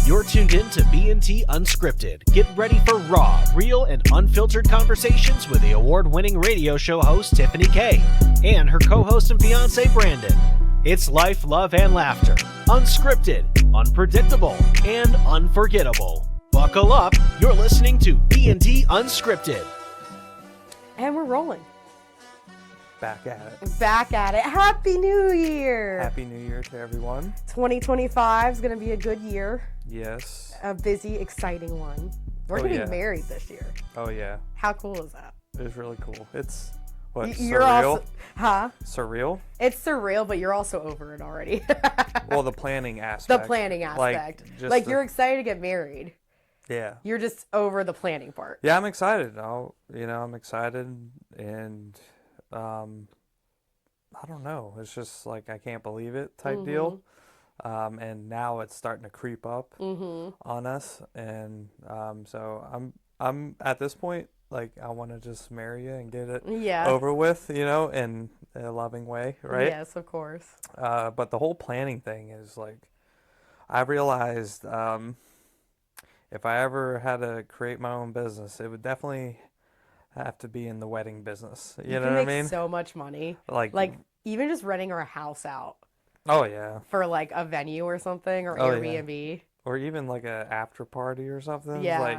You're tuned in to B&T Unscripted. Get ready for raw, real, and unfiltered conversations with the award-winning radio show host Tiffany K and her co-host and fiancé Brandon. It's life, love, and laughter. Unscripted, unpredictable, and unforgettable. Buckle up. You're listening to B&T Unscripted. And we're rolling. Back at it. Back at it. Happy New Year. Happy New Year to everyone. 2025 is going to be a good year. Yes. A busy, exciting one. We're getting married this year. Oh, yeah. How cool is that? It's really cool. It's, what, You're surreal? Also, huh? Surreal? It's surreal, but you're also over it already. Well, the planning aspect. The planning aspect. Like you're excited to get married. Yeah. You're just over the planning part. Yeah, I'm excited. I'm excited, and I don't know. It's just like I can't believe it type deal. And now it's starting to creep up on us, and so I'm at this point, like, I want to just marry you and get it over with, in a loving way, right? Yes, of course. But the whole planning thing is like, I realized if I ever had to create my own business, it would definitely have to be in the wedding business. You know what I mean? Make so much money. Like even just renting our house out. Oh yeah. For like a venue or something, or Airbnb. Yeah. Or even like a after party or something. Yeah. Like,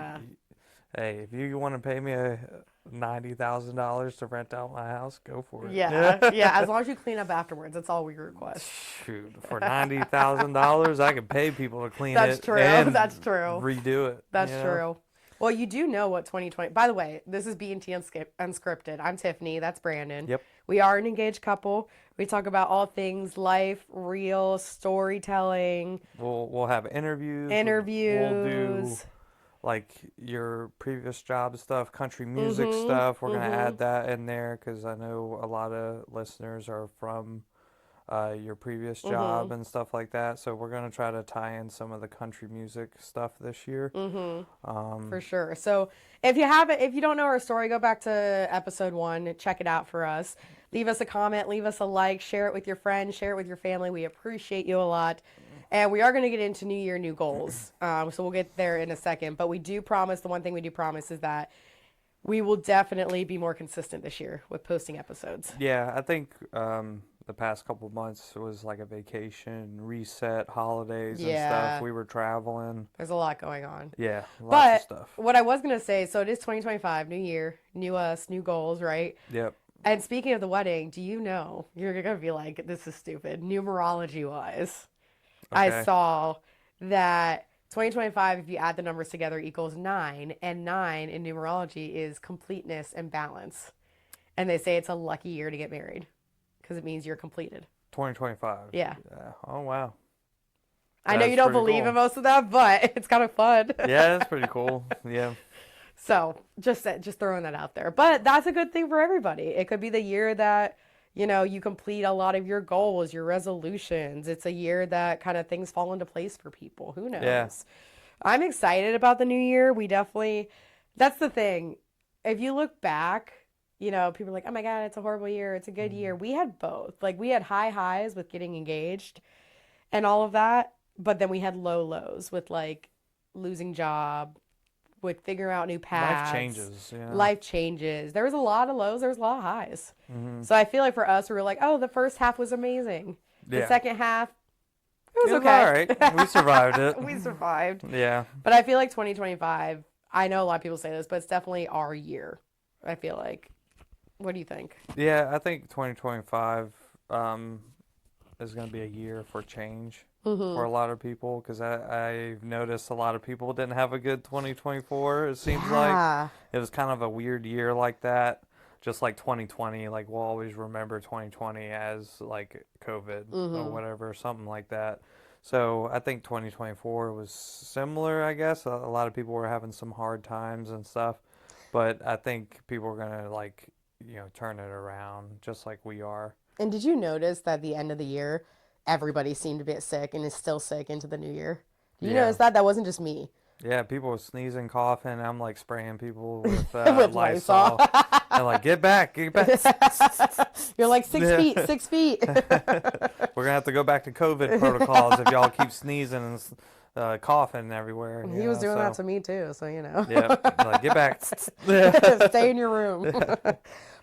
hey, if you want to pay me $90,000 to rent out my house, go for it. Yeah. Yeah. As long as you clean up afterwards, that's all we request. Shoot, for $90,000, I can pay people to clean that's it. True. And that's true. Redo it. That's true. Well, you do know what 2020. By the way, this is B&T Unscripted. I'm Tiffany. That's Brandon. Yep. We are an engaged couple. We talk about all things life, real storytelling. We'll have interviews. We'll do like your previous job stuff, country music stuff. We're gonna add that in there because I know a lot of listeners are from your previous job and stuff like that. So we're gonna try to tie in some of the country music stuff this year. For sure. So if you don't know our story, go back to episode 1, check it out for us. Leave us a comment, leave us a like, share it with your friends, share it with your family. We appreciate you a lot. And we are going to get into New Year, new goals. So we'll get there in a second. But we do promise, the one thing we do promise is that we will definitely be more consistent this year with posting episodes. Yeah, I think the past couple of months was like a vacation, reset, holidays and stuff. We were traveling. There's a lot going on. Yeah, lots of stuff. What I was going to say, so it is 2025, new year, new us, new goals, right? Yep. And speaking of the wedding, do you know, you're going to be like, this is stupid, numerology-wise. Okay. I saw that 2025, if you add the numbers together, equals 9, and 9 in numerology is completeness and balance. And they say it's a lucky year to get married because it means you're completed. 2025? Yeah. Oh, wow. I know you don't believe in most of that, but it's kind of fun. Yeah, it's pretty cool. Yeah. So just throwing that out there. But that's a good thing for everybody. It could be the year that, you complete a lot of your goals, your resolutions. It's a year that kind of things fall into place for people. Who knows? Yeah. I'm excited about the new year. That's the thing. If you look back, people are like, oh my God, it's a horrible year. It's a good year. We had both. Like, we had high highs with getting engaged and all of that. But then we had low lows with like losing job, with figuring out new paths. Life changes. There was a lot of lows. There was a lot of highs. So I feel like for us, we were like, oh, the first half was amazing. The second half, it was okay. All right. We survived it. We survived. Yeah. But I feel like 2025, I know a lot of people say this, but it's definitely our year. I feel like. What do you think? Yeah, I think 2025 is going to be a year for change. For a lot of people, because I've noticed a lot of people didn't have a good 2024, it seems like. It was kind of a weird year like that, just like 2020. Like, we'll always remember 2020 as like COVID or whatever, something like that. So I think 2024 was similar, I guess. A lot of people were having some hard times and stuff, but I think people are going to like, turn it around just like we are. And did you notice that at the end of the year, everybody seemed a bit sick and is still sick into the new year? Did you notice that? That wasn't just me. Yeah, people were sneezing, coughing. I'm like spraying people with, Lysol. I'm like, get back. You're like 6 feet. We're going to have to go back to COVID protocols if y'all keep sneezing coughing everywhere. He was doing that to me too, so Yeah, like get back. Stay in your room.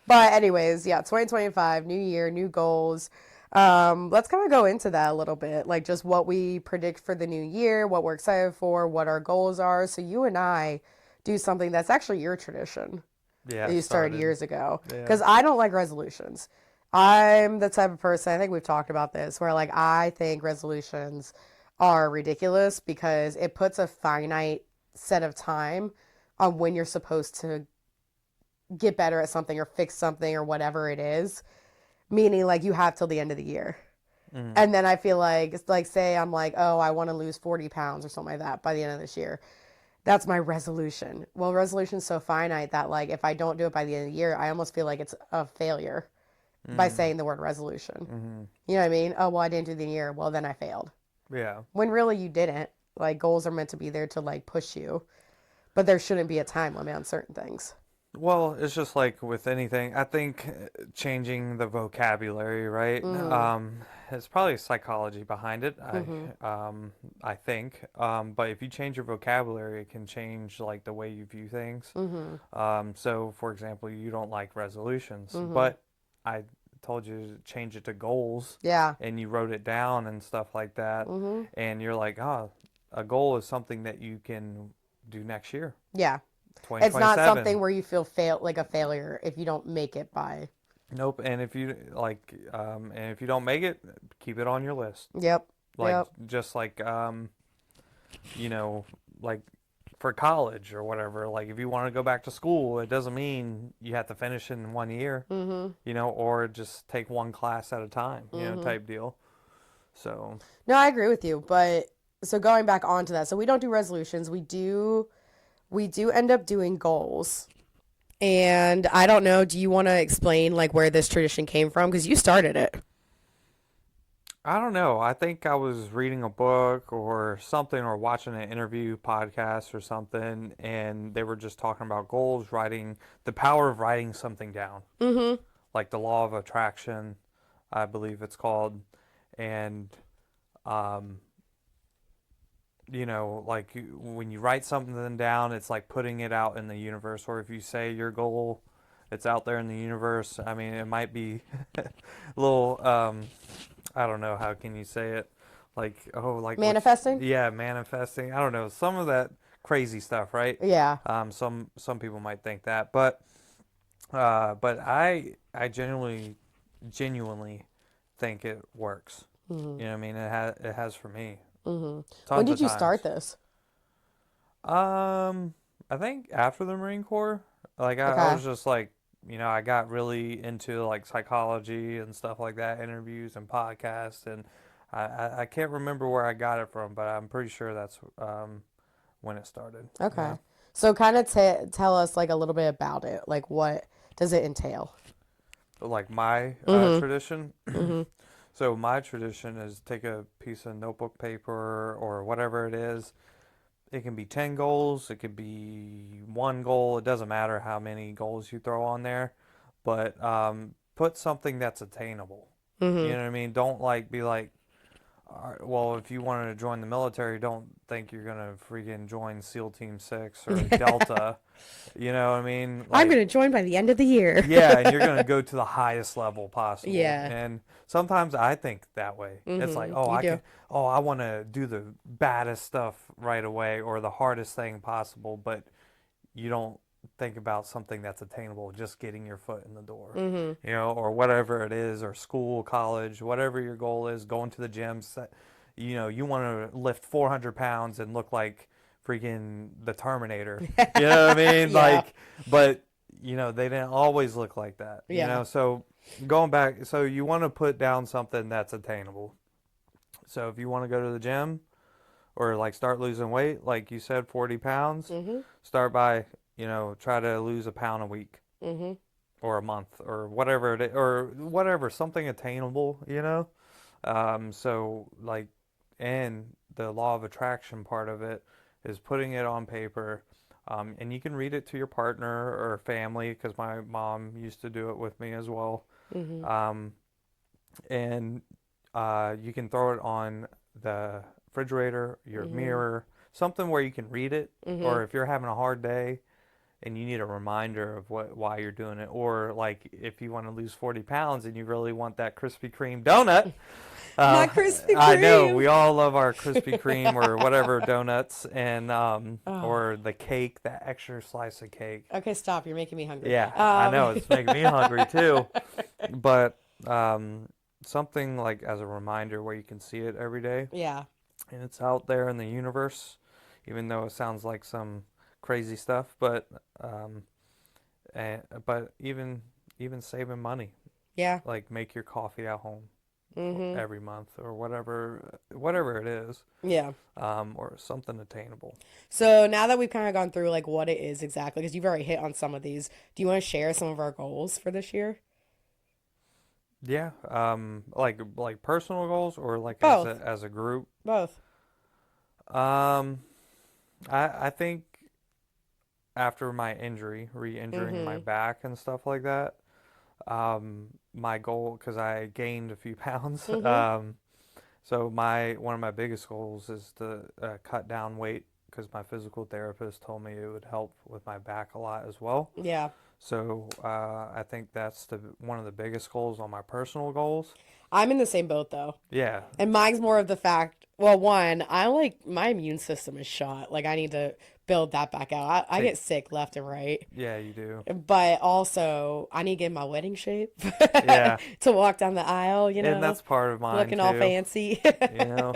But anyways, yeah, 2025, new year, new goals. Let's kind of go into that a little bit, like just what we predict for the new year, what we're excited for, what our goals are. So you and I do something that's actually your tradition Yeah, that you started years ago. Yeah. Because I don't like resolutions. I'm the type of person, I think we've talked about this, where like I think resolutions are ridiculous because it puts a finite set of time on when you're supposed to get better at something or fix something or whatever it is. Meaning like you have till the end of the year. And then I feel like, it's like, say I'm like, oh, I want to lose 40 pounds or something like that by the end of this year. That's my resolution. Well, resolution's so finite that like if I don't do it by the end of the year, I almost feel like it's a failure by saying the word resolution. You know what I mean? Oh, well, I didn't do the year. Well, then I failed. Yeah. When really you didn't. Like goals are meant to be there to like push you, but there shouldn't be a time limit on certain things. Well, it's just like with anything. I think changing the vocabulary, right? It's probably psychology behind it. I think. But if you change your vocabulary, it can change like the way you view things. So, for example, you don't like resolutions, but I told you to change it to goals. Yeah. And you wrote it down and stuff like that. And you're like, oh, a goal is something that you can do next year. Yeah. It's not 2027. something where you feel like a failure if you don't make it by. Nope. And if you and if you don't make it, keep it on your list. Yep. Like just like like for college or whatever. Like if you want to go back to school, it doesn't mean you have to finish in 1 year. Or just take one class at a time. Type deal. So. No, I agree with you, but so going back onto that, so we don't do resolutions. We do end up doing goals. And I don't know, do you want to explain like where this tradition came from? Because you started it. I don't know. I think I was reading a book or something or watching an interview podcast or something, and they were just talking about goals, writing, the power of writing something down. Like the law of attraction, I believe it's called. And, like when you write something down, it's like putting it out in the universe. Or if you say your goal, it's out there in the universe. I mean, it might be a little, I don't know, how can you say it? Like, like manifesting? Yeah, manifesting. I don't know, some of that crazy stuff, right? Yeah. Some people might think that, but I genuinely think it works. You know what I mean? It has for me. When did you start this? I think after the Marine Corps. Like I was just like, I got really into like psychology and stuff like that, interviews and podcasts, and I can't remember where I got it from, but I'm pretty sure that's when it started. Okay. So kind of tell us like a little bit about it. Like what does it entail? Like my tradition? So my tradition is take a piece of notebook paper or whatever it is. It can be 10 goals. It could be 1 goal. It doesn't matter how many goals you throw on there. But put something that's attainable. You know what I mean? Don't like be like, well, if you wanted to join the military, don't think you're going to freaking join SEAL Team 6 or Delta. You know what I mean? Like, I'm going to join by the end of the year. Yeah, and you're going to go to the highest level possible. Yeah. And sometimes I think that way. It's like, I want to do the baddest stuff right away or the hardest thing possible, but you don't think about something that's attainable, just getting your foot in the door, or whatever it is, or school, college, whatever your goal is, going to the gym, you want to lift 400 pounds and look like freaking the Terminator, you know what I mean? Yeah. Like, but they didn't always look like that, so going back, so you want to put down something that's attainable. So if you want to go to the gym or like start losing weight, like you said, 40 pounds, start by, try to lose a pound a week or a month or whatever it is, or whatever, something attainable, so like, and the law of attraction part of it is putting it on paper, and you can read it to your partner or family, because my mom used to do it with me as well. And you can throw it on the refrigerator, your mirror, something where you can read it, or if you're having a hard day and you need a reminder of why you're doing it, or like if you want to lose 40 pounds and you really want that Krispy Kreme donut. My Krispy Kreme. I know we all love our Krispy Kreme or whatever donuts, and Oh. or the cake, that extra slice of cake. Okay, stop. You're making me hungry. Yeah, I know it's making me hungry too. But something like as a reminder where you can see it every day, Yeah. and it's out there in the universe, even though it sounds like some crazy stuff. But even saving money, Yeah. like make your coffee at home every month or whatever it is, Yeah. or something attainable. So now that we've kind of gone through like what it is exactly, because you've already hit on some of these, do you want to share some of our goals for this year? Yeah, like personal goals or like Both. as a group. Both. I think after my re-injuring my back and stuff like that, my goal, because I gained a few pounds, so one of my biggest goals is to cut down weight, because my physical therapist told me it would help with my back a lot as well. Yeah. So I think that's one of the biggest goals on my personal goals. I'm in the same boat though. Yeah. And mine's more of the fact, well, one, my immune system is shot. Like I need to build that back out. I get sick left and right. Yeah, you do. But also, I need to get in my wedding shape. Yeah. To walk down the aisle, And that's part of mine looking too. all fancy. You know,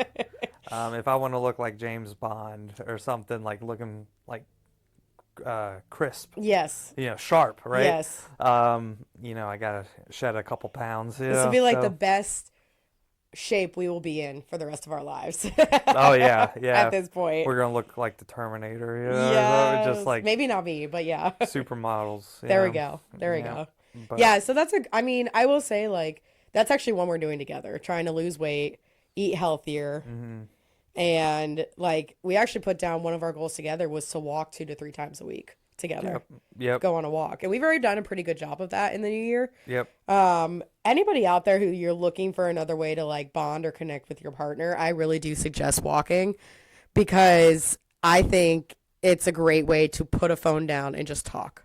if I want to look like James Bond or something, like looking like crisp. Yes. Sharp, right? Yes. I gotta shed a couple pounds. This will be like the best shape we will be in for the rest of our lives. Oh yeah, yeah. At this point, we're gonna look like the Terminator. Yeah. Just like maybe not me, but yeah. supermodels. There we go. There we go. But, yeah. So I will say like that's actually one we're doing together, trying to lose weight, eat healthier. And like we actually put down one of our goals together was to walk 2 to 3 times a week together. Yep. Go on a walk. And we've already done a pretty good job of that in the new year. Yep. Anybody out there who you're looking for another way to like bond or connect with your partner, I really do suggest walking, because I think it's a great way to put a phone down and just talk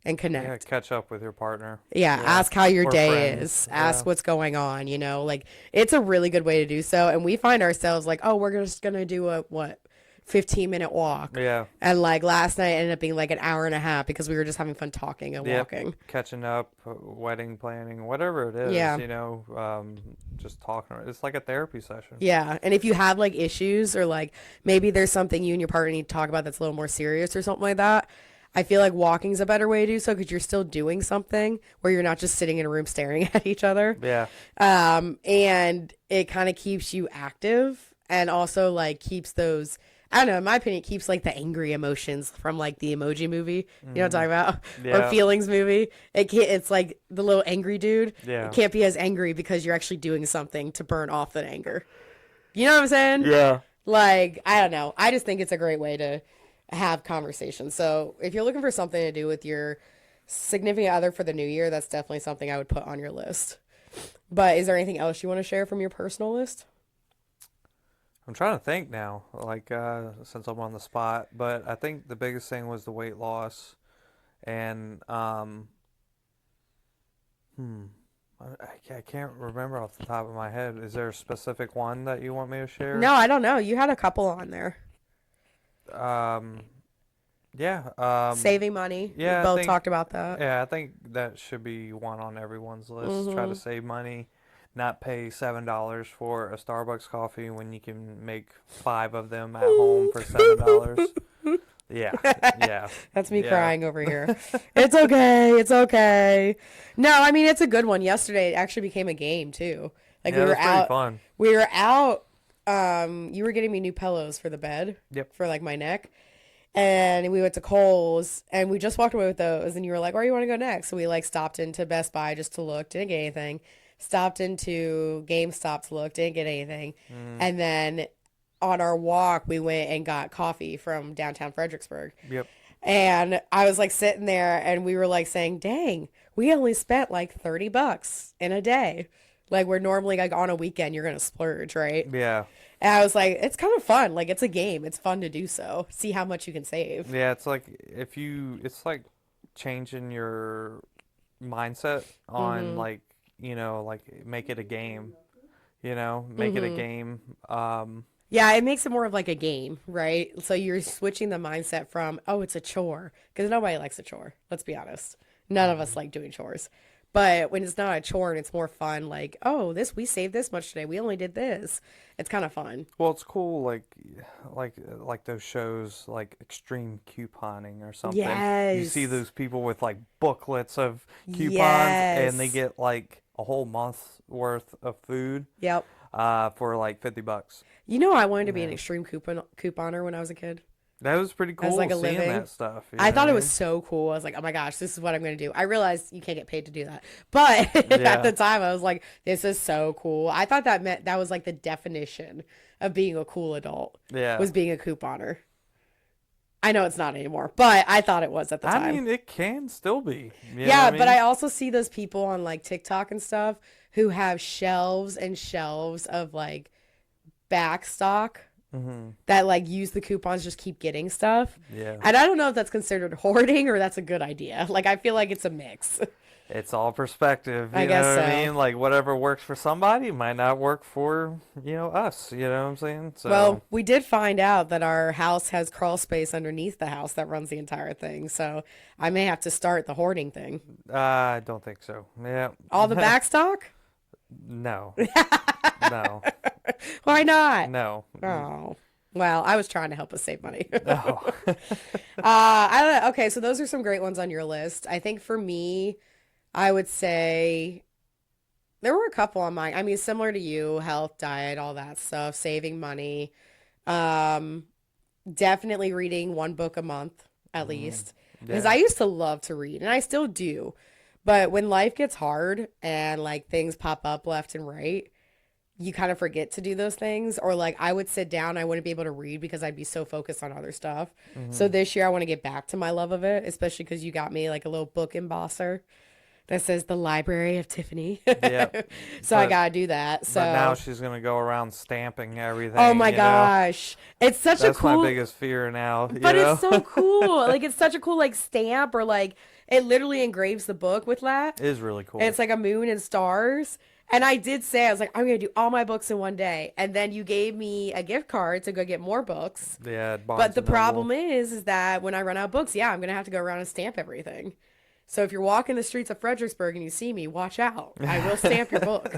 and connect. Yeah, catch up with your partner. Yeah, ask how your Or day friends. is. Ask what's going on, like it's a really good way to do so. And we find ourselves like, oh, we're just going to do a 15-minute walk. Yeah. And like last night ended up being like an hour and a half because we were just having fun talking and walking. Catching up, wedding planning, whatever it is, Yeah. Just talking. It's like a therapy session. Yeah. And if you have like issues or like maybe there's something you and your partner need to talk about that's a little more serious or something like that, I feel like walking's a better way to do so, because you're still doing something where you're not just sitting in a room staring at each other. Yeah. And it kind of keeps you active and also like keeps those, I don't know, in my opinion, it keeps like the angry emotions from like the Emoji Movie. You know what I'm talking about? Yeah. Or Feelings movie. It's like the little angry dude. Yeah. It can't be as angry because you're actually doing something to burn off that anger. You know what I'm saying? Yeah. Like, I don't know. I just think it's a great way to have conversations. So if you're looking for something to do with your significant other for the new year, that's definitely something I would put on your list. But is there anything else you want to share from your personal list? I'm trying to think now, like, since I'm on the spot, but I think the biggest thing was the weight loss. And, I can't remember off the top of my head. Is there a specific one that you want me to share? No, I don't know. You had a couple on there. Yeah. Saving money. Yeah, We both talked about that. Yeah, I think that should be one on everyone's list. Try to save money, not pay $7 for a Starbucks coffee when you can make 5 of them at home for $7. Yeah, yeah. That's me crying over here. It's okay. It's okay. No, I mean, it's a good one. Yesterday, it actually became a game, too. Like, Yeah, we it were was pretty out. fun. We were out. You were getting me new pillows for the bed. Yep. For, like, my neck. And we went to Kohl's, and we just walked away with those. And you were like, where do you want to go next? So we, like, stopped into Best Buy just to look. Didn't get anything. Stopped into GameStop to look. Didn't get anything. And then on our walk, we went and got coffee from downtown Fredericksburg. Yep. And I was like sitting there and we were like saying, dang, we only spent like $30 in a day. Like where normally like on a weekend you're gonna splurge, right? Yeah. And I was like, it's kind of fun. Like it's a game. It's fun to do so. See how much you can save. Yeah, it's like it's like changing your mindset on like, like make it a game, make it a game. Yeah, it makes it more of like a game, right? So you're switching the mindset from, oh, it's a chore, because nobody likes a chore. Let's be honest. None of us like doing chores. But when it's not a chore and it's more fun, like, oh, we saved this much today. We only did this. It's kind of fun. Well, it's cool, like those shows, like extreme couponing or something. Yes. You see those people with like booklets of coupons, Yes. and they get like a whole month's worth of food. Yep. For like $50. You know, I wanted to be an extreme couponer when I was a kid. That was pretty cool like a seeing living. that stuff. I thought it was so cool. I was like, oh my gosh, this is what I'm going to do. I realized you can't get paid to do that. But at the time, I was like, this is so cool. I thought that was like the definition of being a cool adult. Yeah. Was being a couponer. I know it's not anymore, but I thought it was at the time. I mean, it can still be. You know Yeah, what I mean? but I also see those people on like TikTok and stuff who have shelves and shelves of like back stock. That like use the coupons, just keep getting stuff. Yeah. And I don't know if that's considered hoarding or that's a good idea. Like I feel like it's a mix. It's all perspective. You I know guess what I so. mean? Like whatever works for somebody might not work for, us. You know what I'm saying? So Well, we did find out that our house has crawl space underneath the house that runs the entire thing. So I may have to start the hoarding thing. I don't think so. Yeah. All the back stock? No. No. Why not? No. Oh. Well, I was trying to help us save money. Oh. Okay, so those are some great ones on your list. I think for me, I would say there were a couple on mine. I mean, similar to you, health, diet, all that stuff, saving money. Definitely reading one book a month at least. Because Yeah. I used to love to read, and I still do. But when life gets hard and like things pop up left and right, you kind of forget to do those things. Or like I would sit down, I wouldn't be able to read because I'd be so focused on other stuff. So this year I want to get back to my love of it, especially because you got me like a little book embosser that says the Library of Tiffany. Yep. So I But- gotta do that. So But now she's gonna go around stamping everything. oh my you know? gosh, it's such That's a cool. my biggest fear now. But you know? it's so cool. Like it's such a cool like stamp or like it literally engraves the book with that. It is really cool. And it's like a moon and stars. And I did say, I was like, I'm going to do all my books in one day. And then you gave me a gift card to go get more books. Yeah. But the problem is that when I run out of books, yeah, I'm going to have to go around and stamp everything. So if you're walking the streets of Fredericksburg and you see me, watch out. I will stamp your book.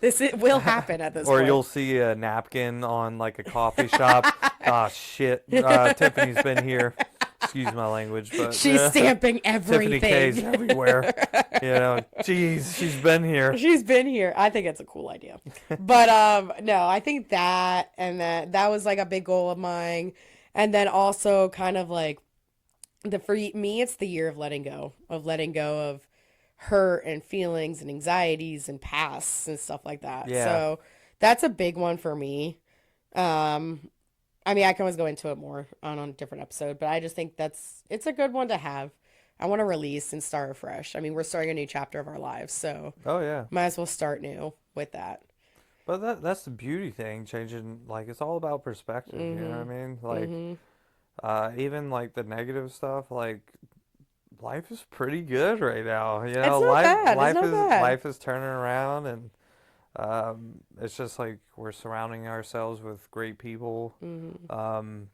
It will happen at this Or point. you'll see a napkin on like a coffee shop. Ah, shit. Tiffany's been here. Excuse my language, but She's stamping everything. Tiffany K's everywhere. Jeez, she's been here. She's been here. I think it's a cool idea. But no, I think that and that was like a big goal of mine. And then also kind of like for me it's the year of letting go of hurt and feelings and anxieties and pasts and stuff like that. Yeah. So that's a big one for me. I mean, I can always go into it more on a different episode, but I just think it's a good one to have. I want to release and start afresh. I mean, we're starting a new chapter of our lives, so Oh yeah. might as well start new with that. But that's the beauty thing, changing, like, it's all about perspective, you know what I mean? Like, even, like, the negative stuff, like, life is pretty good right now, you know? It's not life, bad. life It's not is bad. life is turning around, and it's just like we're surrounding ourselves with great people,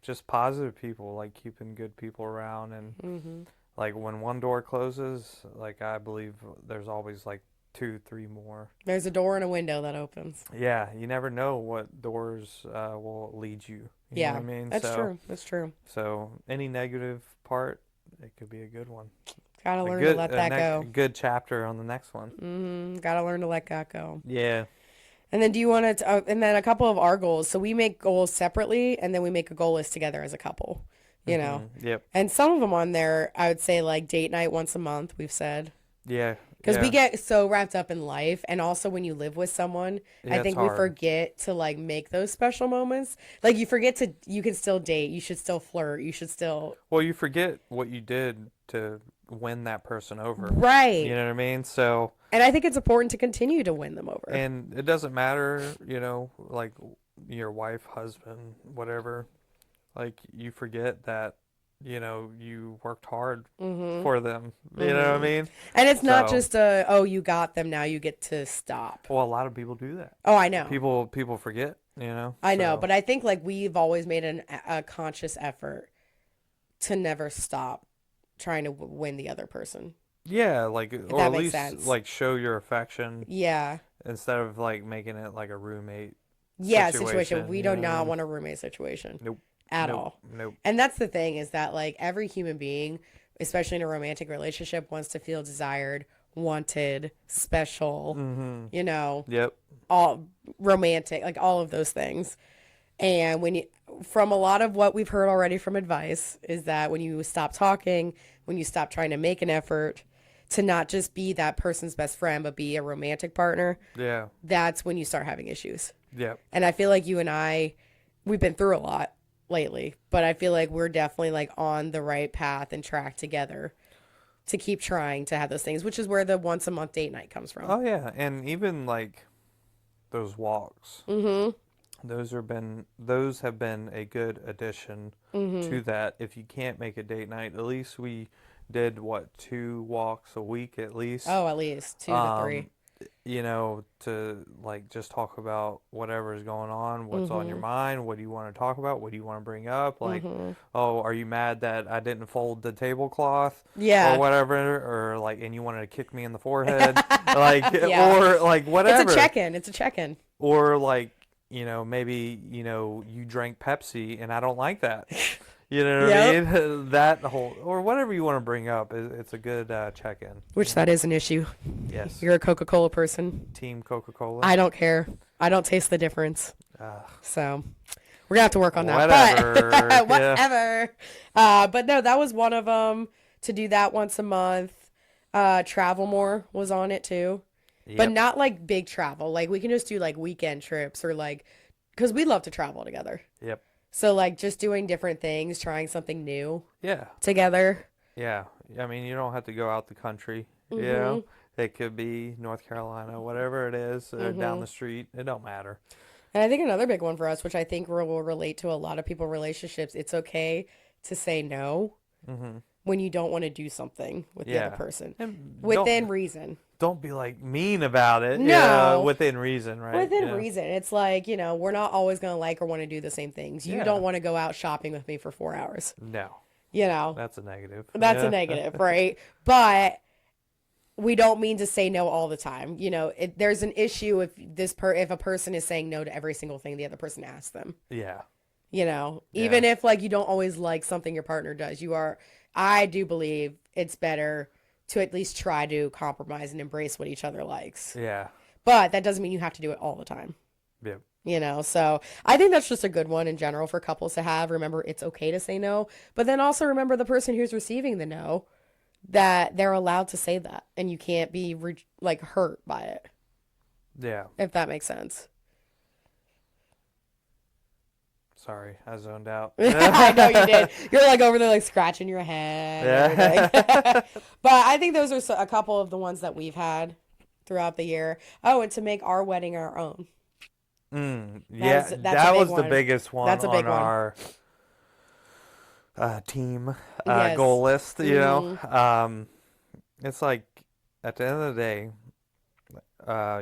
just positive people, like keeping good people around, and like when one door closes, like I believe there's always like 2-3 more. There's a door and a window that opens. Yeah, you never know what doors will lead you. You Yeah, know what I mean? that's So, true. That's true. So any negative part, it could be a good one. Gotta A learn good, to let that go. good chapter on the next one. Gotta learn to let that go. Yeah. And then do you want to, and then a couple of our goals. So we make goals separately and then we make a goal list together as a couple, you know? Yep. And some of them on there, I would say like date night once a month, we've said. Yeah. Because we yeah. get so wrapped up in life. And also when you live with someone, Yeah, I it's think we hard. forget to like make those special moments. Like you forget you can still date. You should still flirt. You should still. Well, you forget what you did to win that person over. Right. You know what I mean? So And I think it's important to continue to win them over. And it doesn't matter, like your wife, husband, whatever. Like you forget that, you worked hard for them. You know what I mean? And it's not just you got them, now you get to stop. Well, a lot of people do that. Oh, I know. People forget, I know, but I think like we've always made a conscious effort to never stop trying to win the other person. Yeah, like, or that at makes least sense. like show your affection. Yeah. Instead of like making it like a roommate. Situation. We do not want a roommate situation. Nope. At all. Nope. And that's the thing, is that like every human being, especially in a romantic relationship, wants to feel desired, wanted, special, Yep. all romantic, like all of those things. And from a lot of what we've heard already from advice, is that when you stop talking, when you stop trying to make an effort to not just be that person's best friend, but be a romantic partner, Yeah. that's when you start having issues. Yep. And I feel like you and I, we've been through a lot lately, but I feel like we're definitely like on the right path and track together to keep trying to have those things, which is where the once a month date night comes from. Oh yeah, and even like those walks. Those have been a good addition to that. If you can't make a date night, at least we did 2 walks a week at least. Oh, at least 2 to 3. To like just talk about whatever is going on, what's on your mind, what do you want to talk about, what do you want to bring up, like, oh, are you mad that I didn't fold the tablecloth, or whatever, or like, and you wanted to kick me in the forehead, like, or like whatever. It's a check-in. Or like, maybe you drank Pepsi and I don't like that. You know what I mean? That whole, or whatever you want to bring up, it's a good check-in. Which that is an issue. Yes. You're a Coca-Cola person. Team Coca-Cola. I don't care. I don't taste the difference. So we're going to have to work on that. Whatever. But, whatever. But no, that was one of them, to do that once a month. Travel more was on it too. Yep. But not like big travel. Like we can just do like weekend trips, or like, because we love to travel together. Yep. So, like, just doing different things, trying something new. Yeah. Together. Yeah. I mean, you don't have to go out the country. It could be North Carolina, whatever it is, down the street. It don't matter. And I think another big one for us, which I think will relate to a lot of people in relationships, it's okay to say no when you don't want to do something with the other person. And within reason. Don't be like mean about it. No. Within reason, right? Within reason. It's like, we're not always going to like or want to do the same things. You don't want to go out shopping with me for 4 hours. No. That's a negative. That's a negative, right? But we don't mean to say no all the time. There's an issue if a person is saying no to every single thing the other person asks them. Yeah. Even if like you don't always like something your partner does, I do believe it's better to at least try to compromise and embrace what each other likes. Yeah. But that doesn't mean you have to do it all the time. Yeah. So I think that's just a good one in general for couples to have. Remember, it's okay to say no, but then also remember the person who's receiving the no, that they're allowed to say that, and you can't be hurt by it. Yeah. If that makes sense. Sorry, I zoned out. I know you did. You're like over there like scratching your head. Yeah. But I think those are a couple of the ones that we've had throughout the year. Oh, and to make our wedding our own. Yeah, that was the biggest one on our team goal list. It's like at the end of the day,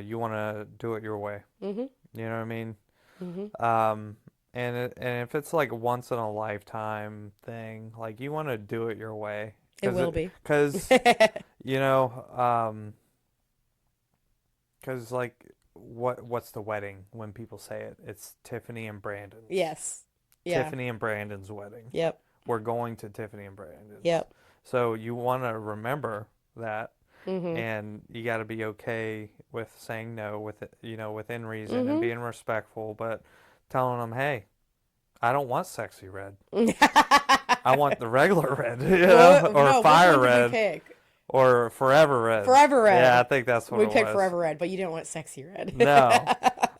you want to do it your way. You know what I mean? And if it's like a once in a lifetime thing, like you want to do it your way. It will be. Because, like, what's the wedding when people say it? It's Tiffany and Brandon's. Yes. Yeah. Tiffany and Brandon's wedding. Yep. We're going to Tiffany and Brandon's. Yep. So you want to remember that. And you got to be okay with saying no within reason and being respectful, but telling them, hey, I don't want sexy red. I want the regular red, or fire red, or forever red. Forever red. Yeah, I think that's what we it was. picked forever red, but you didn't want sexy red. No,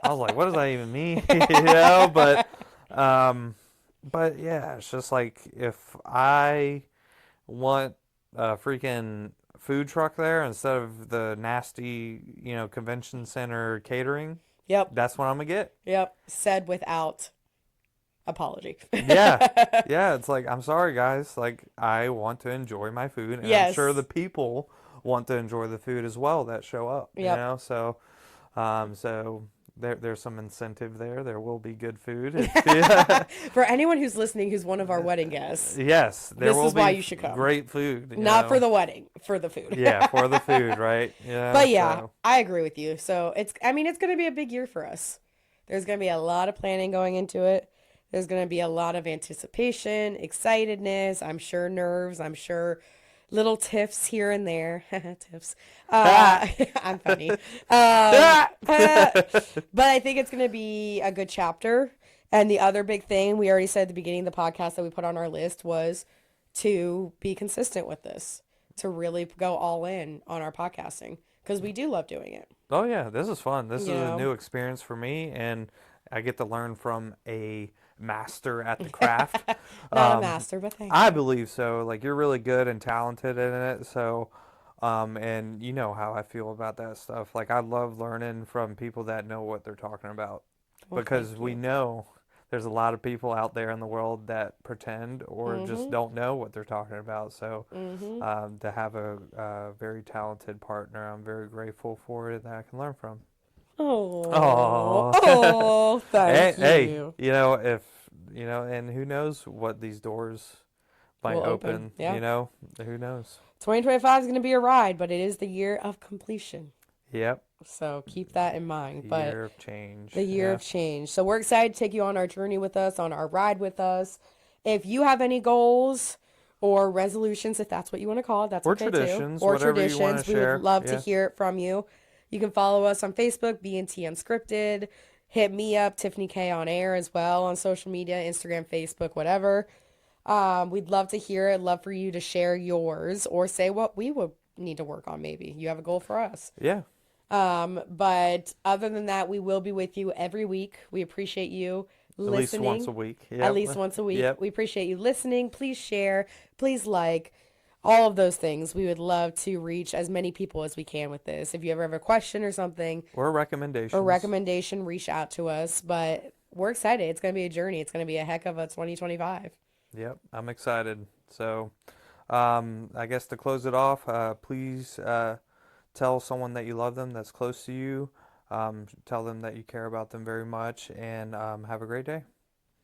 I was like, what does that even mean? But yeah, it's just like if I want a freaking food truck there instead of the nasty, convention center catering, Yep. that's what I'm gonna get. Yep. Said without apology. Yeah. Yeah, it's like, I'm sorry guys, like I want to enjoy my food, and I'm sure Yes. the people want to enjoy the food as well that show up, Yep. so there's some incentive there. There will be good food. For anyone who's listening who's one of our wedding guests, Yes, there this will is be why you should come. great food. Not for the wedding, for the food. Yeah, for the food, right? Yeah. But yeah, So. I agree with you. So it's going to be a big year for us. There's going to be a lot of planning going into it. There's going to be a lot of anticipation, excitedness, I'm sure nerves, I'm sure little tiffs here and there. Tiffs. I'm funny. But I think it's going to be a good chapter. And the other big thing we already said at the beginning of the podcast that we put on our list was to be consistent with this, to really go all in on our podcasting, because we do love doing it. Oh yeah, this is fun. This is know? a new experience for me, and I get to learn from a master at the craft. Not a master, but thank I you. believe so. Like, you're really good and talented in it. So, and you know how I feel about that stuff. Like, I love learning from people that know what they're talking about, Well, because thank we you. know there's a lot of people out there in the world that pretend or just don't know what they're talking about. So, to have a very talented partner, I'm very grateful for it that I can learn from. Oh, thank Hey, you. if and who knows what these doors might Will open. open, yeah. Who knows? 2025 is going to be a ride, but it is the year of completion. Yep. So keep that in mind. But Year of change. the year of change. So we're excited to take you on our journey with us, on our ride with us. If you have any goals or resolutions, if that's what you want to call it, that's Or okay traditions, too. Or whatever you wanna traditions, we share. would love to Yeah. hear it from you. You can follow us on Facebook, B&T Unscripted. Hit me up, Tiffany K on air as well on social media, Instagram, Facebook, whatever. We'd love to hear it. Love for you to share yours or say what we would need to work on. Maybe you have a goal for us. Yeah. But other than that, we will be with you every week. We appreciate you listening. At least once a week. Yep. At least once a week. Yep. We appreciate you listening. Please share. Please like. All of those things. We would love to reach as many people as we can with this. If you ever have a question or something Or recommendations. or recommendation, reach out to us. But we're excited. It's going to be a journey. It's going to be a heck of a 2025. Yep. I'm excited. So, I guess to close it off, please tell someone that you love them, that's close to you. Tell them that you care about them very much, and have a great day.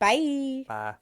Bye. Bye.